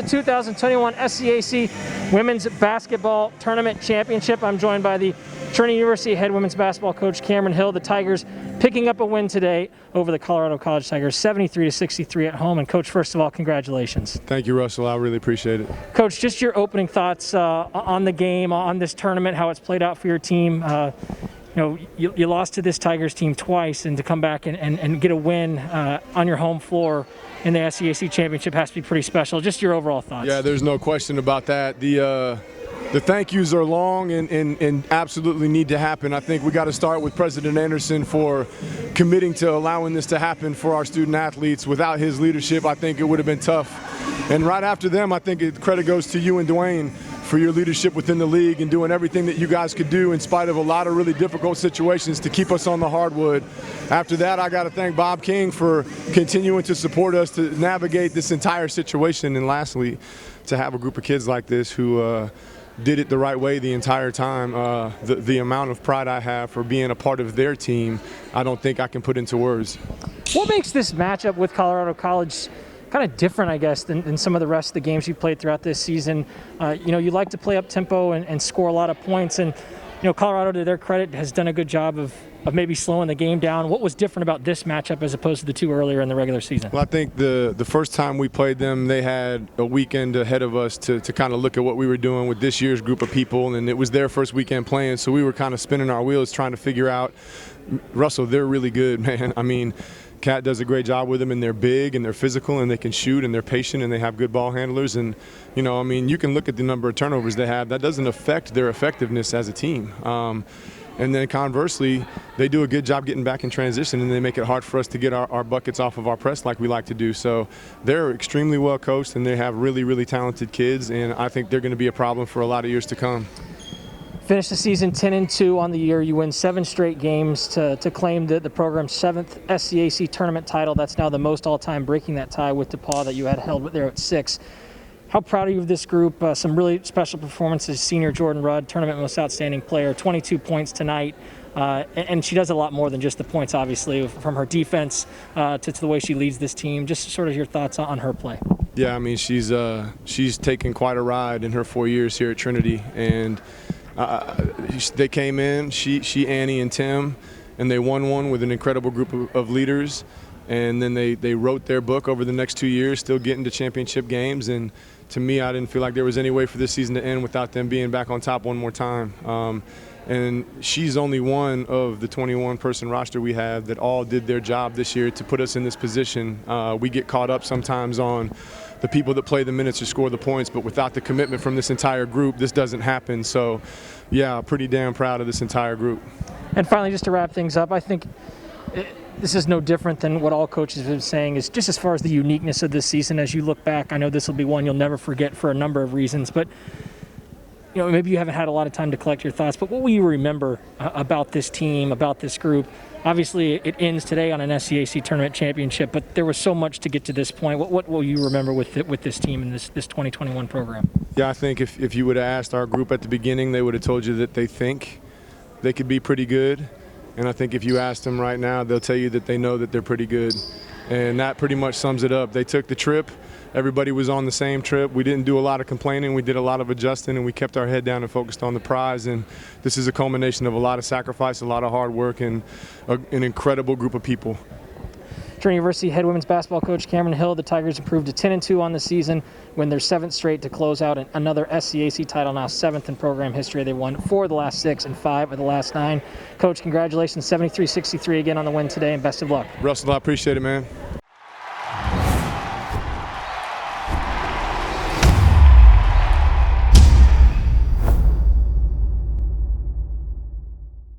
2021 SCAC Women's Basketball Tournament Championship. I'm joined by the Trinity University head women's basketball coach Cameron Hill. The Tigers picking up a win today over the Colorado College Tigers, 73-63 at home. And Coach, first of all, congratulations. Thank you, Russell. I really appreciate it. Coach, just your opening thoughts on the game, on this tournament, how it's played out for your team. You lost to this Tigers team twice, and to come back and get a win on your home floor in the SCAC championship has to be pretty special. Just your overall thoughts. Yeah, there's no question about that. The thank yous are long and absolutely need to happen. I think we got to start with President Anderson for committing to allowing this to happen for our student athletes. Without his leadership, I think it would have been tough. And right after them, I think credit goes to you and Dwayne for your leadership within the league and doing everything that you guys could do in spite of a lot of really difficult situations to keep us on the hardwood. After that, I got to thank Bob King for continuing to support us to navigate this entire situation. And lastly, to have a group of kids like this who did it the right way the entire time. The amount of pride I have for being a part of their team, I don't think I can put into words. What makes this matchup with Colorado College kind of different, I guess, than some of the rest of the games you played throughout this season? You like to play up tempo and score a lot of points, and Colorado, to their credit, has done a good job of maybe slowing the game down. What was different about this matchup as opposed to the two earlier in the regular season? Well, I think the first time we played them, they had a weekend ahead of us to kind of look at what we were doing with this year's group of people, and it was their first weekend playing, so we were kind of spinning our wheels trying to figure out, Russell, they're really good, man. I mean, Kat does a great job with them, and they're big and they're physical and they can shoot and they're patient and they have good ball handlers. And you can look at the number of turnovers they have. That doesn't affect their effectiveness as a team. And then conversely, they do a good job getting back in transition, and they make it hard for us to get our buckets off of our press like we like to do. So they're extremely well coached, and they have really, really talented kids, and I think they're going to be a problem for a lot of years to come. Finished the season 10-2 on the year. You win 7 straight games to claim the program's 7th SCAC tournament title. That's now the most all-time, breaking that tie with DePaul that you had held there at 6. How proud are you of this group? Some really special performances. Senior Jordan Rudd, tournament most outstanding player, 22 points tonight. And she does a lot more than just the points, obviously, from her defense to the way she leads this team. Just sort of your thoughts on her play. Yeah, I mean, she's taken quite a ride in her 4 years here at Trinity. And they came in, she, Annie, and Tim, and they won one with an incredible group of leaders. And then they wrote their book over the next 2 years, still getting to championship games. And to me, I didn't feel like there was any way for this season to end without them being back on top one more time. And she's only one of the 21-person roster we have that all did their job this year to put us in this position. We get caught up sometimes on the people that play the minutes or score the points, but without the commitment from this entire group, this doesn't happen. So, yeah, pretty damn proud of this entire group. And finally, just to wrap things up, I think this is no different than what all coaches have been saying, is just as far as the uniqueness of this season. As you look back, I know this will be one you'll never forget for a number of reasons, but maybe you haven't had a lot of time to collect your thoughts, but what will you remember about this team, about this group? Obviously, it ends today on an SCAC tournament championship, but there was so much to get to this point. What will you remember with this team and this 2021 program? Yeah, I think if you would have asked our group at the beginning, they would have told you that they think they could be pretty good. And I think if you ask them right now, they'll tell you that they know that they're pretty good. And that pretty much sums it up. They took the trip. Everybody was on the same trip. We didn't do a lot of complaining. We did a lot of adjusting, and we kept our head down and focused on the prize. And this is a culmination of a lot of sacrifice, a lot of hard work, and an incredible group of people. Trinity University head women's basketball coach Cameron Hill. The Tigers improved to 10-2 on the season, win their 7th straight to close out another SCAC title, now 7th in program history. They won 4 of the last 6 and 5 of the last 9. Coach, congratulations, 73-63 again on the win today, and best of luck. Russell, I appreciate it, man.